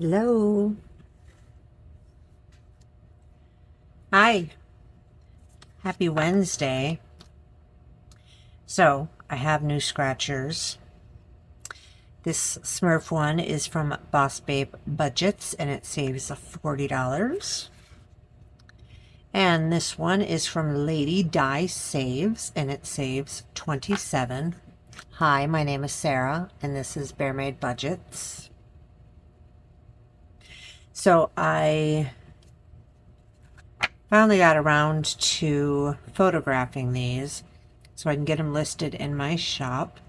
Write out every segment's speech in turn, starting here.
Hello. Hi. Happy Wednesday. So, I have new scratchers. This Smurf one is from Boss Babe Budgets and it saves $40. And this one is from Lady Di Saves and it saves $27. Hi, my name is Sarah and this is Bear Made Budgets. So, I finally got around to photographing these so I can get them listed in my shop.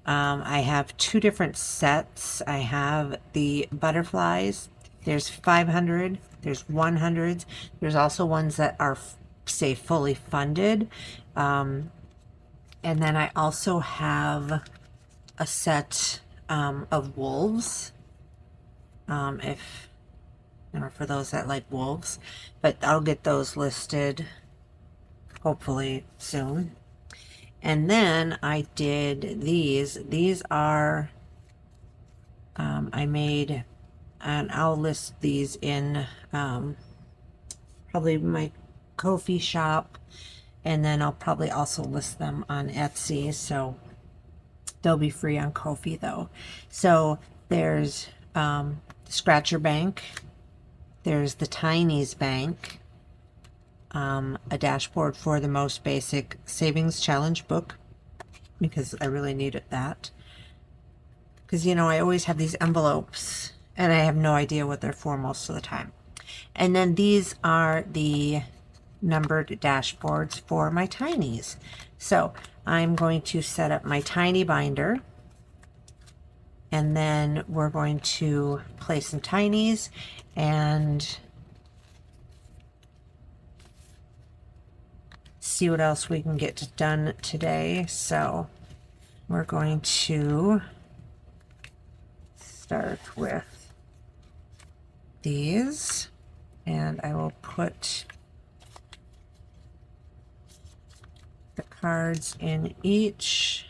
I have two different sets. I have the butterflies. There's 500, there's 100s. There's also ones that are, say, fully funded. And then I also have a set of wolves. If for those that like wolves, but I'll get those listed hopefully soon. And then I did these. These are, I made, and I'll list these in probably my Ko-fi shop. And then I'll probably also list them on Etsy. So they'll be free on Ko-fi though. So there's the Scratcher Bank. There's the Tinies Bank. A dashboard for the most basic savings challenge book because I really needed that. Because, I always have these envelopes and I have no idea what they're for most of the time. And then these are the numbered dashboards for my tinies. So I'm going to set up my tiny binder and then we're going to place some tinies and see what else we can get done today. So we're going to start with these and I will put the cards in each.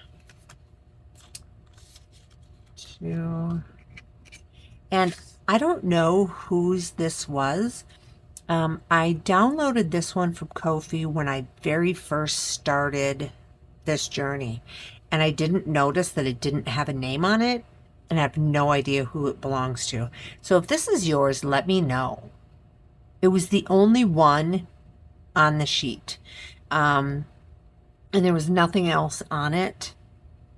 Two. And I don't know whose this was. I downloaded this one from Ko-fi when I very first started this journey, and I didn't notice that it didn't have a name on it, and I have no idea who it belongs to. So if this is yours, let me know. It was the only one on the sheet, and there was nothing else on it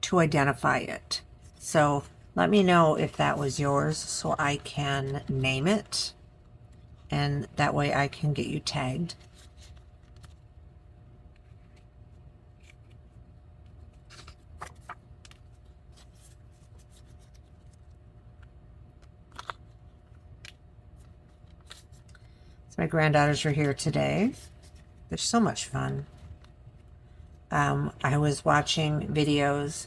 to identify it. So let me know if that was yours so I can name it. And that way I can get you tagged. So my granddaughters are here today. They're so much fun. I was watching videos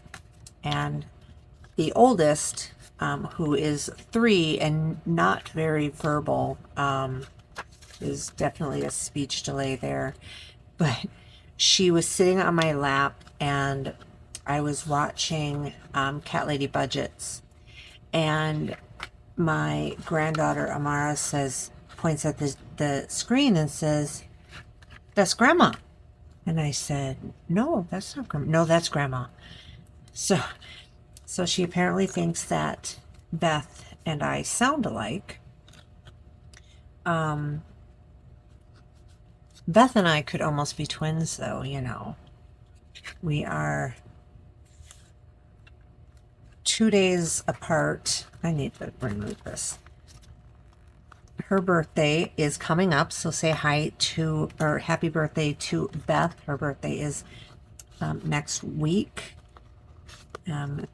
and the oldest, who is 3 and not very verbal, is definitely a speech delay there, but she was sitting on my lap and I was watching Cat Lady Budgets, and my granddaughter Amara points at the screen and says, "That's Grandma." And I said, "No, that's not Grandma. No, that's Grandma." So she apparently thinks that Beth and I sound alike. Beth and I could almost be twins, though, We are 2 days apart. I need to remove this. Her birthday is coming up, so say hi to, or happy birthday to Beth. Her birthday is next week,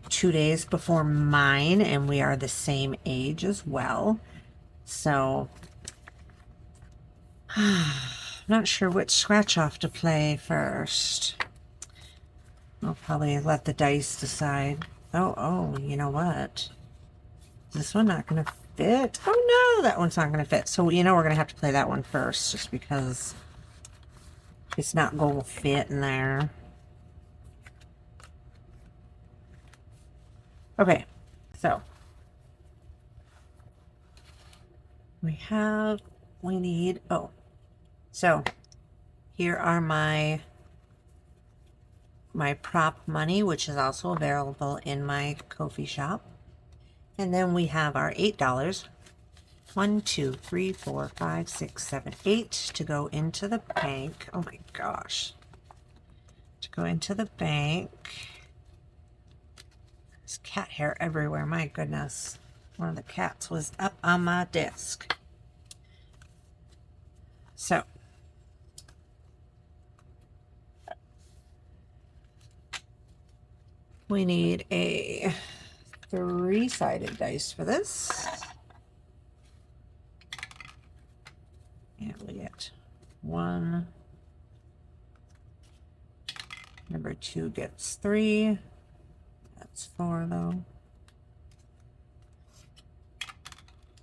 2 days before mine, and we are the same age as well. So, not sure which scratch off to play first. I'll probably let the dice decide. Oh, you know what? Is this one not going to fit? Oh no, that one's not going to fit. So, we're going to have to play that one first just because it's not going to fit in there. Okay, so we need, oh, so here are my prop money, which is also available in my Ko-fi shop. And then we have our $8. 1, 2, 3, 4, 5, 6, 7, 8 to go into the bank. Oh my gosh. To go into the bank. There's cat hair everywhere. My goodness. One of the cats was up on my desk. So. We need a 3-sided dice for this. And we get 1. Number 2 gets 3. That's 4 though.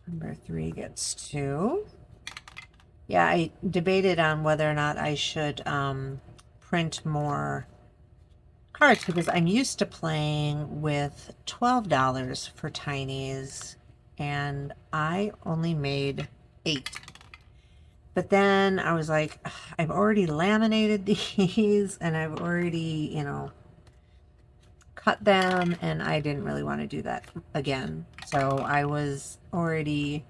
Number 3 gets 2. Yeah, I debated on whether or not I should print more cards because I'm used to playing with $12 for Tinies and I only made 8. But then I was like, I've already laminated these and I've already, you know, cut them and I didn't really want to do that again. So I was already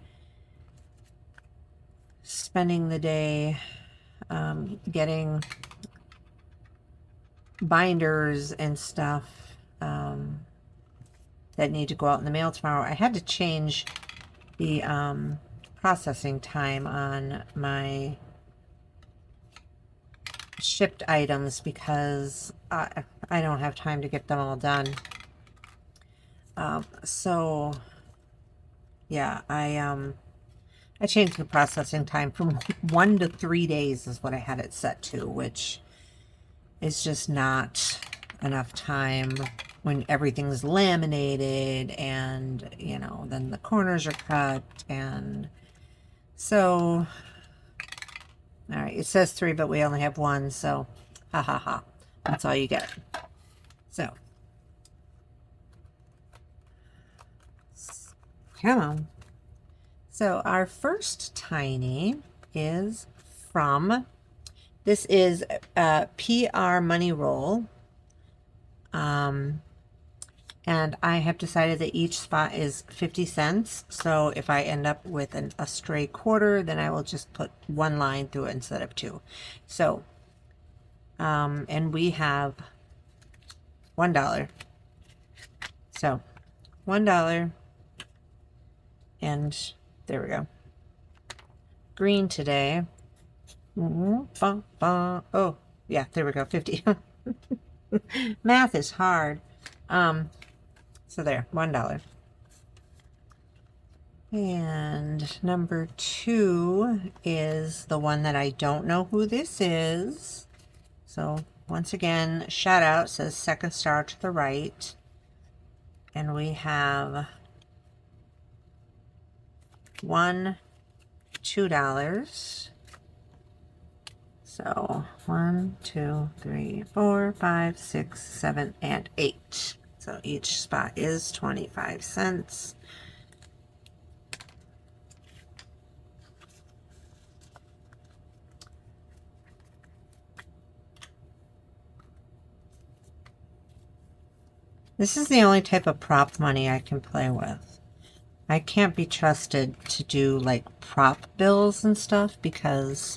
spending the day getting binders and stuff that need to go out in the mail tomorrow. I had to change the processing time on my shipped items because I don't have time to get them all done. So yeah, I changed the processing time from 1 to 3 days is what I had it set to, which is just not enough time when everything's laminated and, you know, then the corners are cut. And so, all right, it says 3, but we only have 1. So, ha ha ha. That's all you get. So, come on. So our first tiny is from, this is PR Money Roll. And I have decided that each spot is 50 cents. So if I end up with a stray quarter, then I will just put 1 line through it instead of 2. So, and we have $1. So $1. And there we go. Green today. Oh, yeah, there we go. 50. Math is hard. So there, $1. And number 2 is the one that I don't know who this is. So once again, shout out, says second star to the right. And we have $1, $2. So 1, 2, 3, 4, 5, 6, 7, and 8. So each spot is 25 cents. This is the only type of prop money I can play with. I can't be trusted to do like prop bills and stuff because,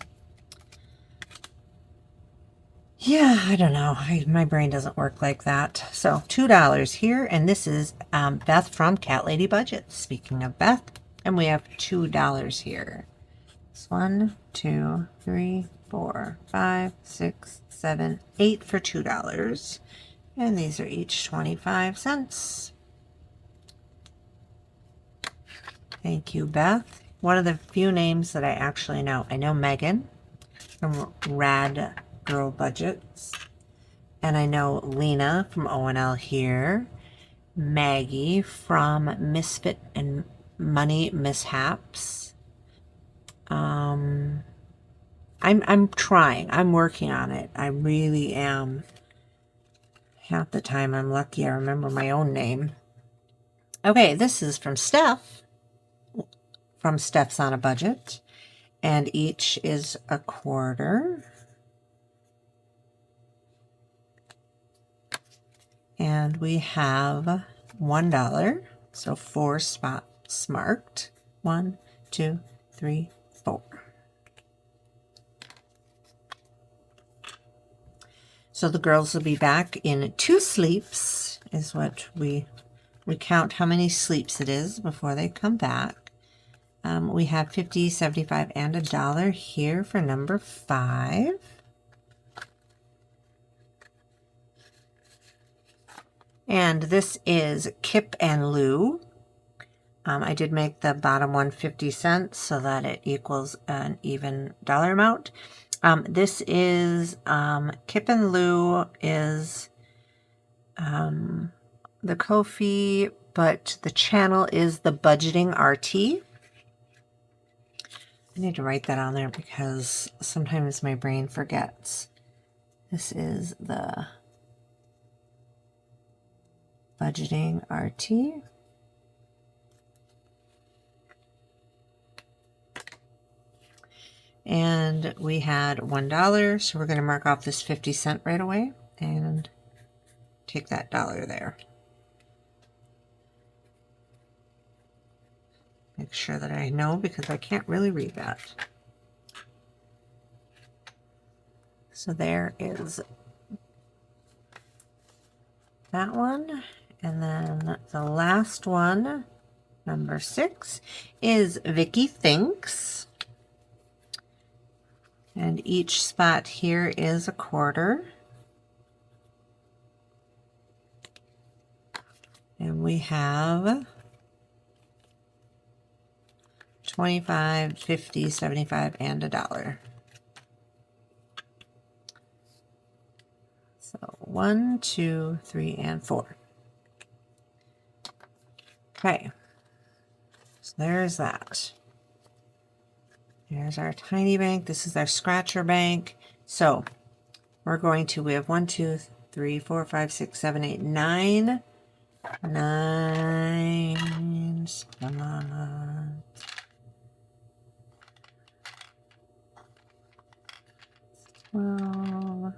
yeah, I don't know. My brain doesn't work like that. So $2 here, and this is Beth from Cat Lady Budget. Speaking of Beth, and we have $2 here. It's 1, 2, 3, 4, 5, 6, 7, 8 for $2. And these are each 25 cents. Thank you, Beth. One of the few names that I actually know. I know Megan from Rad Girl Budgets. And I know Lena from O&L here. Maggie from Misfit and Money Mishaps. I'm trying. I'm working on it. I really am. Half the time I'm lucky I remember my own name. Okay, this is from Steph from Steph's on a Budget, and each is a quarter. And we have $1, so 4 spots marked. 1, 2, 3, 4. So the girls will be back in 2 sleeps, is what we count how many sleeps it is before they come back. We have 50, 75, and $1 here for number 5. And this is Kip and Lou. I did make the bottom one 50 cents so that it equals an even dollar amount. This is Kip and Lou is the Ko-fi, but the channel is the Budgeting RT. I need to write that on there because sometimes my brain forgets. This is the Budgeting RT. And we had $1, so we're going to mark off this 50 cent right away and take that dollar there. Make sure that I know because I can't really read that. So there is that one. And then the last one, number 6, is Vicky Thinks. And each spot here is a quarter. And we have 25, 50, 75, and $1. So 1, 2, 3, and 4. Okay. So there's that. There's our tiny bank. This is our scratcher bank. So we're going to, we have 1, 2, 3, 4, 5, 6, 7, 8, 9. 9 spots. Well,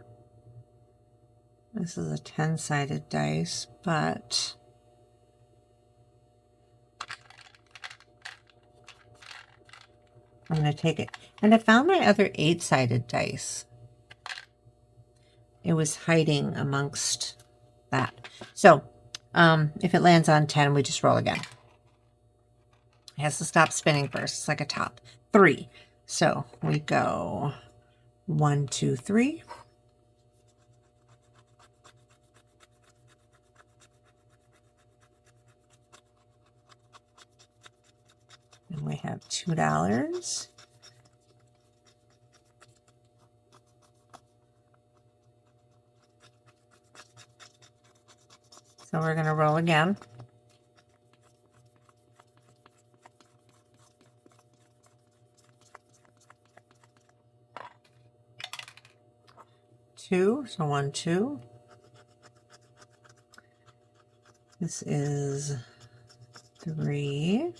this is a 10-sided dice, but I'm going to take it. And I found my other 8-sided dice. It was hiding amongst that. So if it lands on 10, we just roll again. It has to stop spinning first. It's like a top. 3. So we go 1, 2, 3. And we have $2. So we're going to roll again. Two, so 1, 2. This is 3.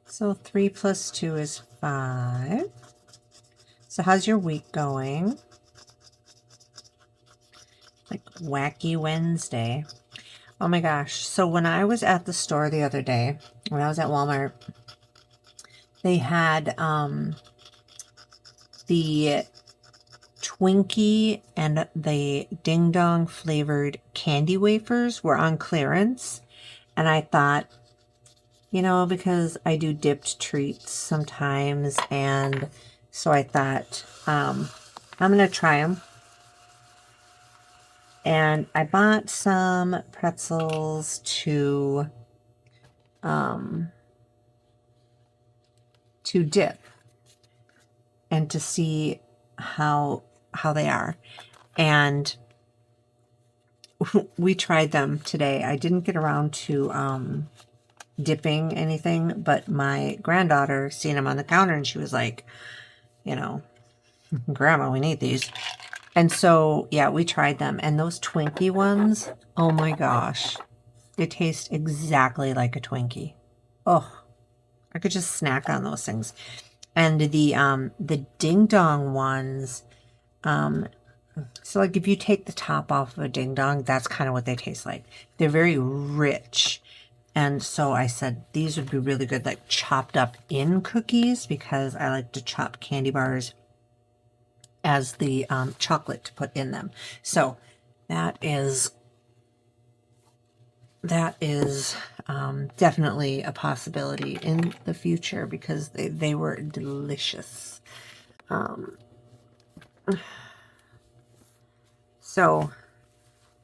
So 3 plus 2 is 5. So how's your week going? Like Wacky Wednesday. Oh my gosh. So when I was at the store the other day, when I was at Walmart, they had the Twinkie and the Ding Dong flavored candy wafers were on clearance. And I thought, you know, because I do dipped treats sometimes, and so I thought, I'm going to try them. And I bought some pretzels to dip and to see how they are. And we tried them today. I didn't get around to dipping anything, but my granddaughter seen them on the counter and she was like, you know, Grandma, we need these. And so, yeah, we tried them. And those Twinkie ones, oh my gosh, they taste exactly like a Twinkie. Oh, I could just snack on those things. And the ding dong ones, so like if you take the top off of a ding dong, that's kind of what they taste like. They're very rich. And so I said these would be really good like chopped up in cookies, because I like to chop candy bars as the chocolate to put in them. So that is definitely a possibility in the future, because they were delicious. So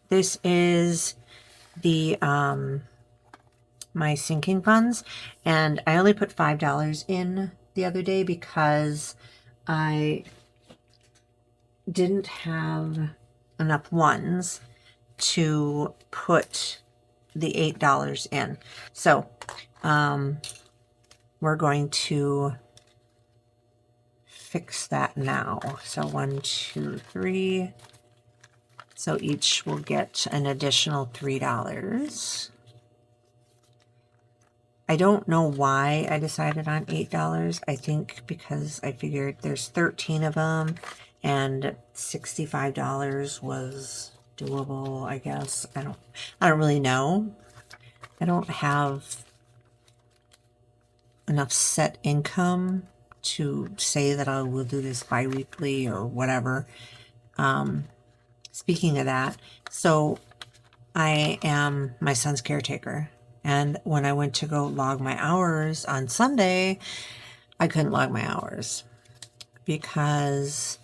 this is the my sinking funds, and I only put $5 in the other day because I didn't have enough ones to put the $8 in. So we're going to fix that now. So 1, 2, 3. So each will get an additional $3. I don't know why I decided on $8. I think because I figured there's 13 of them and $65 was doable, I guess. I don't really know. I don't have enough set income to say that I will do this bi-weekly or whatever. Speaking of that, so I am my son's caretaker. And when I went to go log my hours on Sunday, I couldn't log my hours because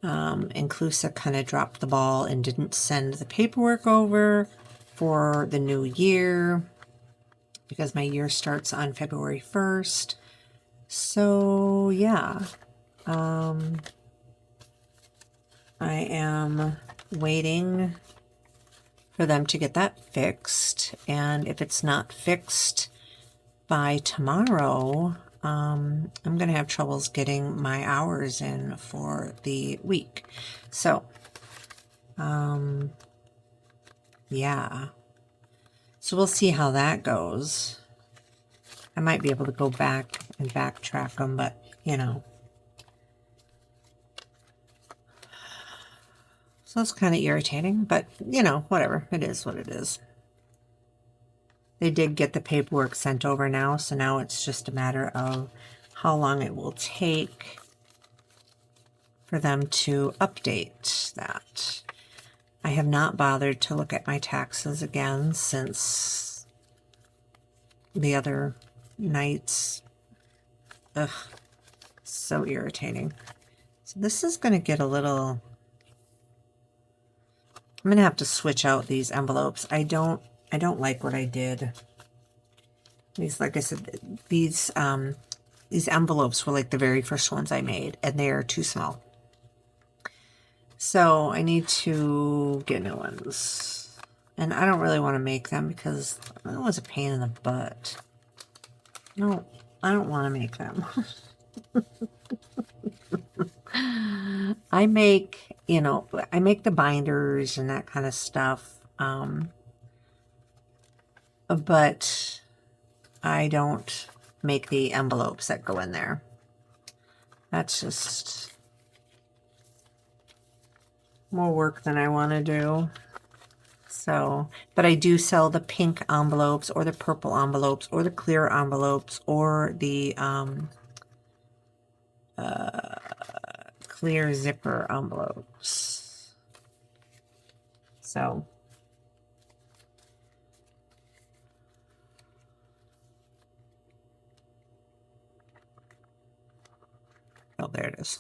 Inclusa kind of dropped the ball and didn't send the paperwork over for the new year, because my year starts on February 1st. So yeah, I am waiting for them to get that fixed, and if it's not fixed by tomorrow, I'm gonna have troubles getting my hours in for the week. So yeah, so we'll see how that goes. I might be able to go back and backtrack them, but you know, so it's kind of irritating, but you know, whatever, it is what it is. They did get the paperwork sent over now, so now it's just a matter of how long it will take for them to update that. I have not bothered to look at my taxes again since the other nights. Ugh, so irritating. So this is going to get a little... I'm going to have to switch out these envelopes. I don't like what I did. These, like I said, these envelopes were like the very first ones I made, and they are too small. So I need to get new ones. And I don't really want to make them because that was a pain in the butt. No, I don't want to make them. I make, you know, I make the binders and that kind of stuff. But I don't make the envelopes that go in there. That's just more work than I want to do. So, but I do sell the pink envelopes or the purple envelopes or the clear envelopes or the clear zipper envelopes. So, oh, there it is.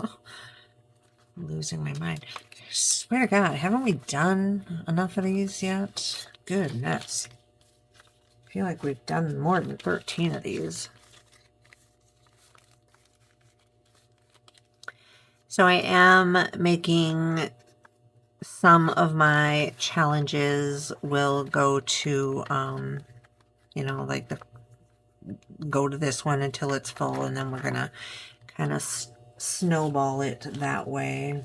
I'm losing my mind. I swear to God, haven't we done enough of these yet? Goodness. I feel like we've done more than 13 of these. So I am making some of my challenges will go to, you know, like go to this one until it's full, and then we're going to kind of snowball it that way.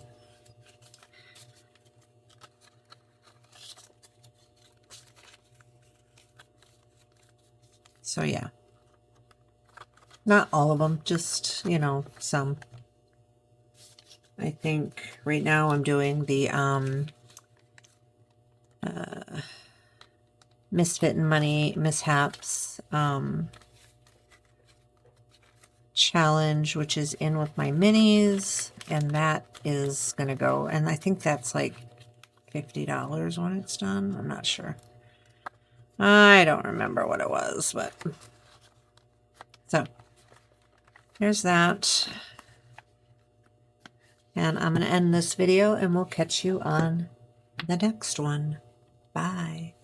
So yeah. Not all of them, just, you know, some. I think right now I'm doing the Misfit and Money Mishaps challenge, which is in with my minis, and that is going to go, and I think that's like $50 when it's done. I'm not sure. I don't remember what it was, but so there's that. And I'm going to end this video, and we'll catch you on the next one. Bye.